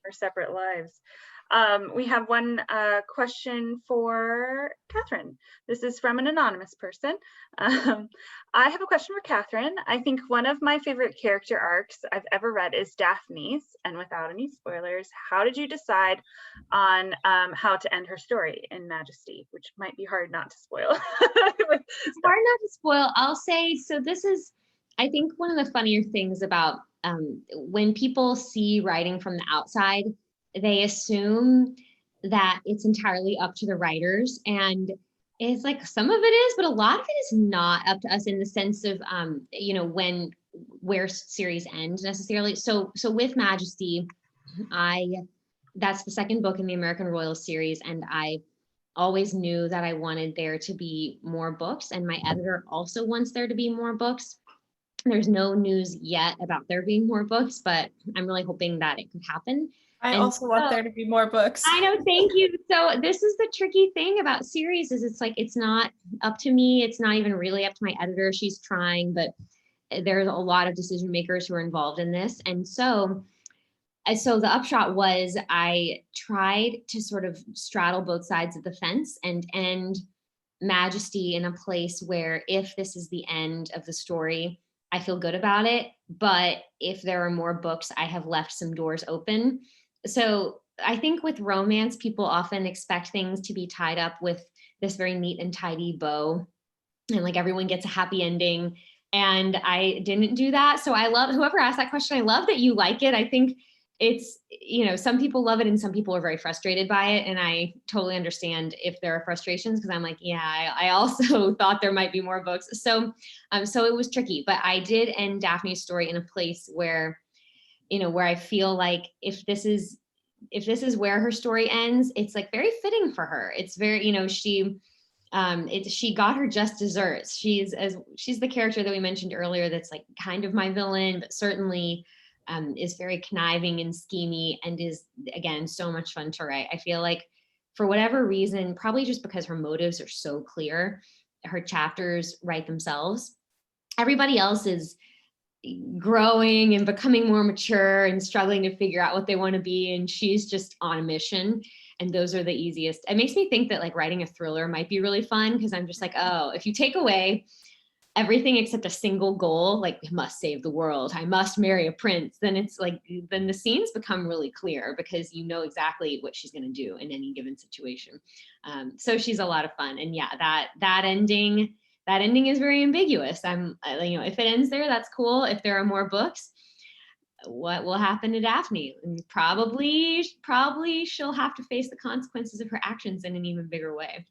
our separate lives. We have one question for Katharine. This is from an anonymous person. I have a question for Katharine. I think one of my favorite character arcs I've ever read is Daphne's, and without any spoilers, how did you decide on how to end her story in Majesty, which might be hard not to spoil? It's hard not to spoil. I'll say, so this is, I think one of the funnier things about when people see writing from the outside, they assume that it's entirely up to the writers, and it's like some of it is, but a lot of it is not up to us in the sense of where series end necessarily. So with Majesty, that's the second book in the American Royal series, and I always knew that I wanted there to be more books, and my editor also wants there to be more books. There's no news yet about there being more books, but I'm really hoping that it could happen. I also want there to be more books. I know, thank you. So this is the tricky thing about series is it's like, it's not up to me. It's not even really up to my editor. She's trying, but there's a lot of decision makers who are involved in this. And so the upshot was I tried to sort of straddle both sides of the fence and end Majesty in a place where if this is the end of the story, I feel good about it. But if there are more books, I have left some doors open. So I think with romance, people often expect things to be tied up with this very neat and tidy bow, and like everyone gets a happy ending. And I didn't do that. So I love whoever asked that question. I love that you like it. I think it's, you know, some people love it and some people are very frustrated by it. And I totally understand if there are frustrations, because I'm like, yeah, I also thought there might be more books. So it was tricky, but I did end Daphne's story in a place where, you know, where I feel like if this is where her story ends, it's like very fitting for her. It's very, you know, she got her just desserts. She's the character that we mentioned earlier that's like kind of my villain, but certainly is very conniving and schemy, and is, again, so much fun to write. I feel like for whatever reason, probably just because her motives are so clear, her chapters write themselves. Everybody else is growing and becoming more mature and struggling to figure out what they want to be, and she's just on a mission. And those are the easiest. It makes me think that like writing a thriller might be really fun, because I'm just like, oh, if you take away everything except a single goal, like I must save the world, I must marry a prince, then it's like, then the scenes become really clear, because you know exactly what she's going to do in any given situation. So she's a lot of fun. And yeah, that ending is very ambiguous. You know, if it ends there, that's cool. If there are more books, what will happen to Daphne? And probably she'll have to face the consequences of her actions in an even bigger way.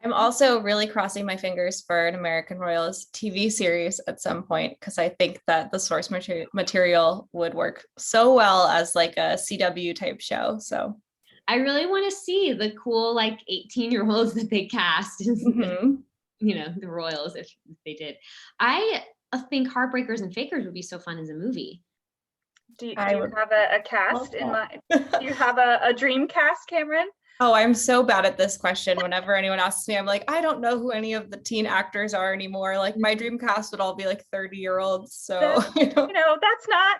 I'm also really crossing my fingers for an American Royals TV series at some point, because I think that the source material would work so well as like a CW type show. So I really want to see the cool like 18-year-olds that they cast, mm-hmm. you know, the Royals, if they did. I think Heartbreakers and Fakers would be so fun as a movie. Do you have a cast in mind? Do you have a dream cast, Cameron? Oh, I'm so bad at this question. Whenever anyone asks me, I'm like, I don't know who any of the teen actors are anymore. Like my dream cast would all be like 30-year-olds. So you know, that's not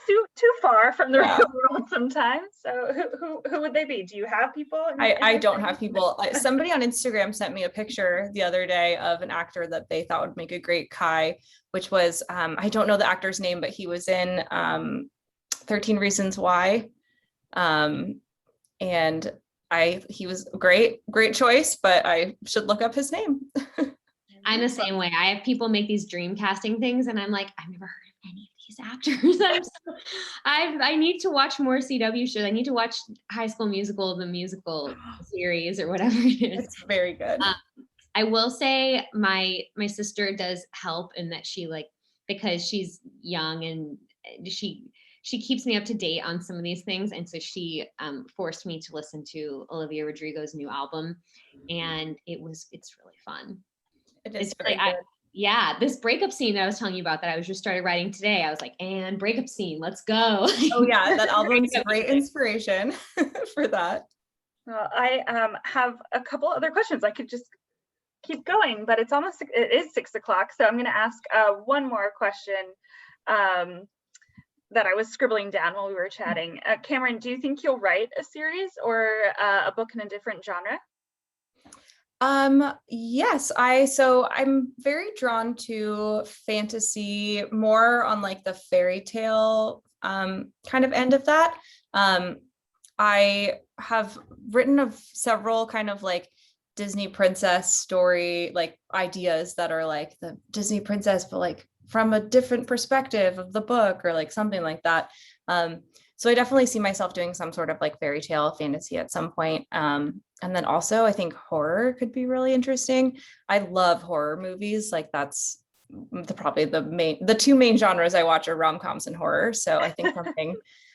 too far from the real world sometimes. So who would they be? Do you have people? I don't have people. Somebody on Instagram sent me a picture the other day of an actor that they thought would make a great Kai, which was I don't know the actor's name, but he was in 13 Reasons Why. And he was great choice, but I should look up his name. I'm the same way. I have people make these dream casting things, and I'm like, I've never heard of any of these actors. I need to watch more CW shows. I need to watch High School Musical, the musical series, or whatever it is. It's very good. I will say my sister does help in that she, like, because she's young and she keeps me up to date on some of these things. And so she forced me to listen to Olivia Rodrigo's new album. And it's really fun. It is very good. Yeah, this breakup scene that I was telling you about that I was just started writing today, I was like, and breakup scene, let's go. Oh yeah, that album's a great inspiration for that. Well, I have a couple other questions. I could just keep going, but it is 6 o'clock. So I'm gonna ask one more question that I was scribbling down while we were chatting. Cameron, do you think you'll write a series or a book in a different genre? Yes, I'm very drawn to fantasy, more on like the fairy tale kind of end of that. I have written of several kind of like Disney princess story like ideas that are like the Disney princess, but like from a different perspective of the book or like something like that. So I definitely see myself doing some sort of like fairy tale fantasy at some point. And then also I think horror could be really interesting. I love horror movies. Like that's probably the two main genres I watch are rom-coms and horror. So I think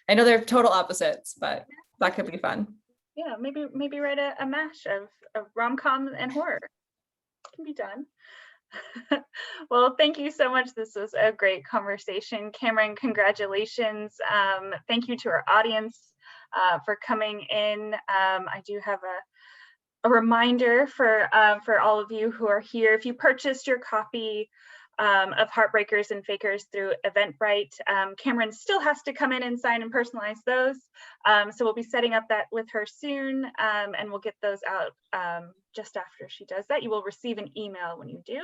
I know they're total opposites, but that could be fun. Yeah, maybe write a mash of rom-com and horror. It can be done. Well, thank you so much. This was a great conversation. Cameron, congratulations. Thank you to our audience for coming in. I do have a reminder for all of you who are here. If you purchased your copy of Heartbreakers and Fakers through Eventbrite, Cameron still has to come in and sign and personalize those. So we'll be setting up that with her soon, and we'll get those out just after she does that. You will receive an email when you do,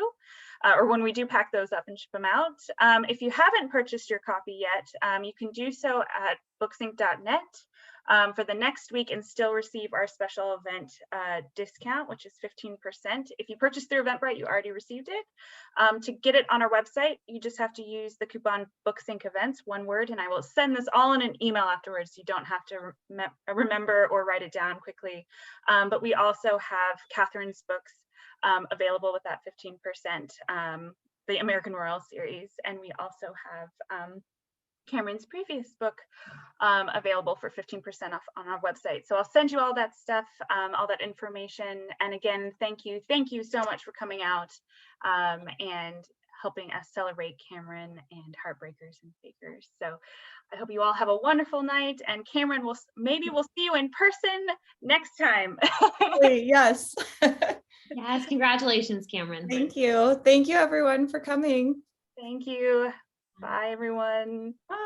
or when we do pack those up and ship them out. If you haven't purchased your copy yet, you can do so at BooksInc.net for the next week and still receive our special event discount, which is 15%. If you purchase through Eventbrite, you already received it. To get it on our website, you just have to use the coupon BooksInc events, one word, and I will send this all in an email afterwards. So you don't have to remember or write it down quickly. But we also have Catharine's books available with that 15%, the American Royal series, and we also have Cameron's previous book available for 15% off on our website. So I'll send you all that stuff, all that information. And again, thank you so much for coming out and helping us celebrate Cameron and Heartbreakers and Fakers. So I hope you all have a wonderful night, and Cameron, maybe we'll see you in person next time. Yes. Yes, congratulations, Cameron. Thank you. Thank you everyone for coming. Thank you. Bye, everyone. Bye.